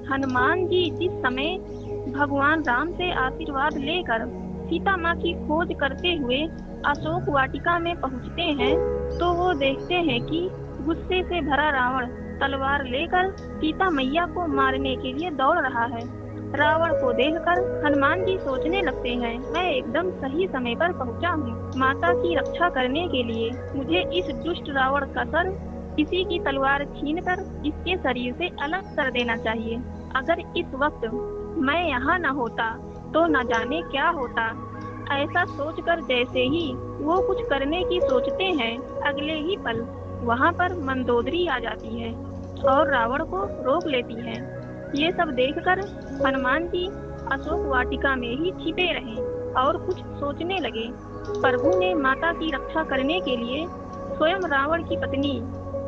हनुमान जी जिस समय भगवान राम से आशीर्वाद लेकर सीता माँ की खोज करते हुए अशोक वाटिका में पहुँचते हैं तो वो देखते हैं कि गुस्से से भरा रावण तलवार लेकर सीता मैया को मारने के लिए दौड़ रहा है। रावण को देखकर हनुमान जी सोचने लगते हैं, मैं एकदम सही समय पर पहुंचा हूँ। माता की रक्षा करने के लिए मुझे इस दुष्ट रावण का सर किसी की तलवार छीनकर इसके शरीर से अलग कर देना चाहिए। अगर इस वक्त मैं यहाँ न होता तो न जाने क्या होता। ऐसा सोचकर जैसे ही वो कुछ करने की सोचते हैं, अगले ही पल वहाँ पर मंदोदरी आ जाती है और रावण को रोक लेती है। ये सब देखकर हनुमान जी अशोक वाटिका में ही छिपे रहे और कुछ सोचने लगे। प्रभु ने माता की रक्षा करने के लिए स्वयं रावण की पत्नी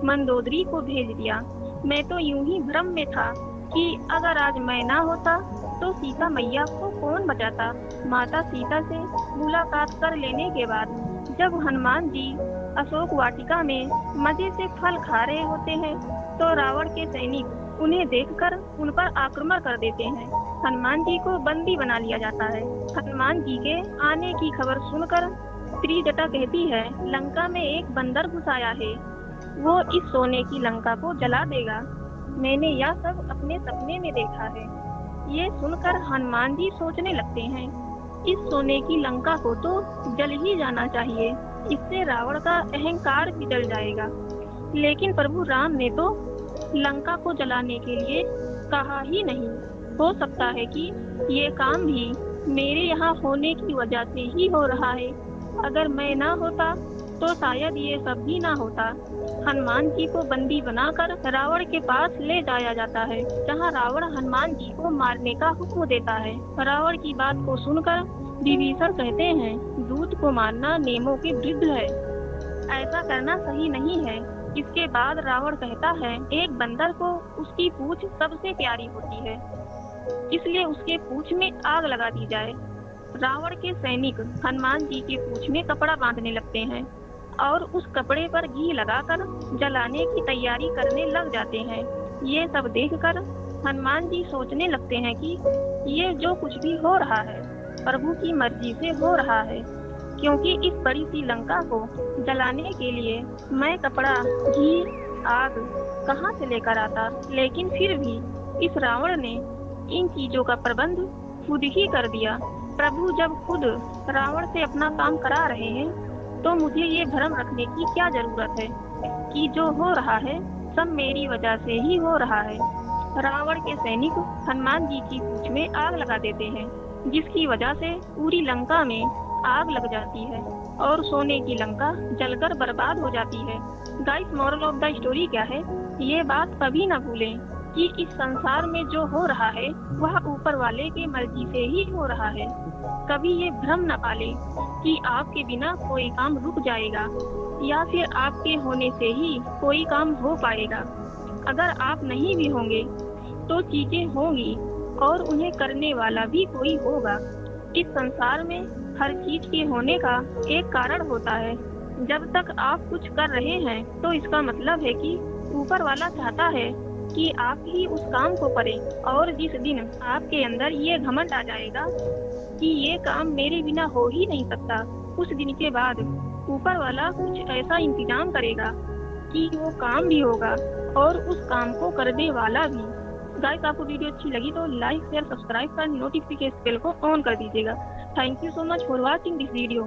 मंदोदरी को भेज दिया। मैं तो यूं ही भ्रम में था कि अगर आज मैं ना होता तो सीता मैया को कौन बचाता। माता सीता से मुलाकात कर लेने के बाद जब हनुमान जी अशोक वाटिका में मजे से फल खा रहे होते हैं तो रावण के सैनिक उन्हें देखकर उन पर आक्रमण कर देते हैं। हनुमान जी को बंदी बना लिया जाता है। हनुमान जी के आने की खबर सुनकर त्रिजटा कहती है, लंका में एक बंदर घुस आया है, वो इस सोने की लंका को जला देगा। मैंने यह सब अपने सपने में देखा है। ये सुनकर हनुमान जी सोचने लगते हैं, इस सोने की लंका को तो जल ही जाना चाहिए, इससे रावण का अहंकार भी जल जाएगा। लेकिन प्रभु राम ने तो लंका को जलाने के लिए कहा ही नहीं। हो सकता है कि ये काम भी मेरे यहाँ होने की वजह से ही हो रहा है। अगर मैं ना होता तो शायद ये सब भी ना होता। हनुमान जी को बंदी बनाकर रावण के पास ले जाया जाता है, जहाँ रावण हनुमान जी को मारने का हुक्म देता है। रावण की बात को सुनकर विभीषण कहते हैं, दूत को मारना नियमों के विरुद्ध है, ऐसा करना सही नहीं है। इसके बाद रावण कहता है, एक बंदर को उसकी पूंछ सबसे प्यारी होती है, इसलिए उसके पूंछ में आग लगा दी जाए। रावण के सैनिक हनुमान जी के पूंछ में कपड़ा बांधने लगते हैं और उस कपड़े पर घी लगाकर जलाने की तैयारी करने लग जाते हैं। ये सब देखकर हनुमान जी सोचने लगते हैं कि ये जो कुछ भी हो रहा है प्रभु की मर्जी से हो रहा है, क्योंकि इस बड़ी सी लंका को जलाने के लिए मैं कपड़ा, घी, आग कहाँ से लेकर आता। लेकिन फिर भी इस रावण ने इन चीजों का प्रबंध खुद ही कर दिया। प्रभु जब खुद रावण से अपना काम करा रहे हैं तो मुझे ये भ्रम रखने की क्या जरूरत है कि जो हो रहा है सब मेरी वजह से ही हो रहा है। रावण के सैनिक हनुमान जी की पूंछ में आग लगा देते हैं, जिसकी वजह से पूरी लंका में आग लग जाती है और सोने की लंका जलकर बर्बाद हो जाती है। Guys, moral of the story क्या है, ये बात कभी न भूलें कि इस संसार में जो हो रहा है वह ऊपर वाले के मर्जी से ही हो रहा है। कभी ये भ्रम न पाले कि आपके बिना कोई काम रुक जाएगा या फिर आपके होने से ही कोई काम हो पाएगा। अगर आप नहीं भी होंगे तो चीजें होंगी और उन्हें करने वाला भी कोई होगा। इस संसार में हर चीज के होने का एक कारण होता है। जब तक आप कुछ कर रहे हैं तो इसका मतलब है कि ऊपर वाला चाहता है कि आप ही उस काम को करें। और जिस दिन आपके अंदर ये घमंड आ जाएगा कि ये काम मेरे बिना हो ही नहीं सकता, उस दिन के बाद ऊपर वाला कुछ ऐसा इंतजाम करेगा कि वो काम भी होगा और उस काम को करने वाला भी। गाइस, आपको वीडियो अच्छी लगी तो लाइक, शेयर, सब्सक्राइब कर नोटिफिकेशन बेल को ऑन कर दीजिएगा। Thank you so much for watching this video.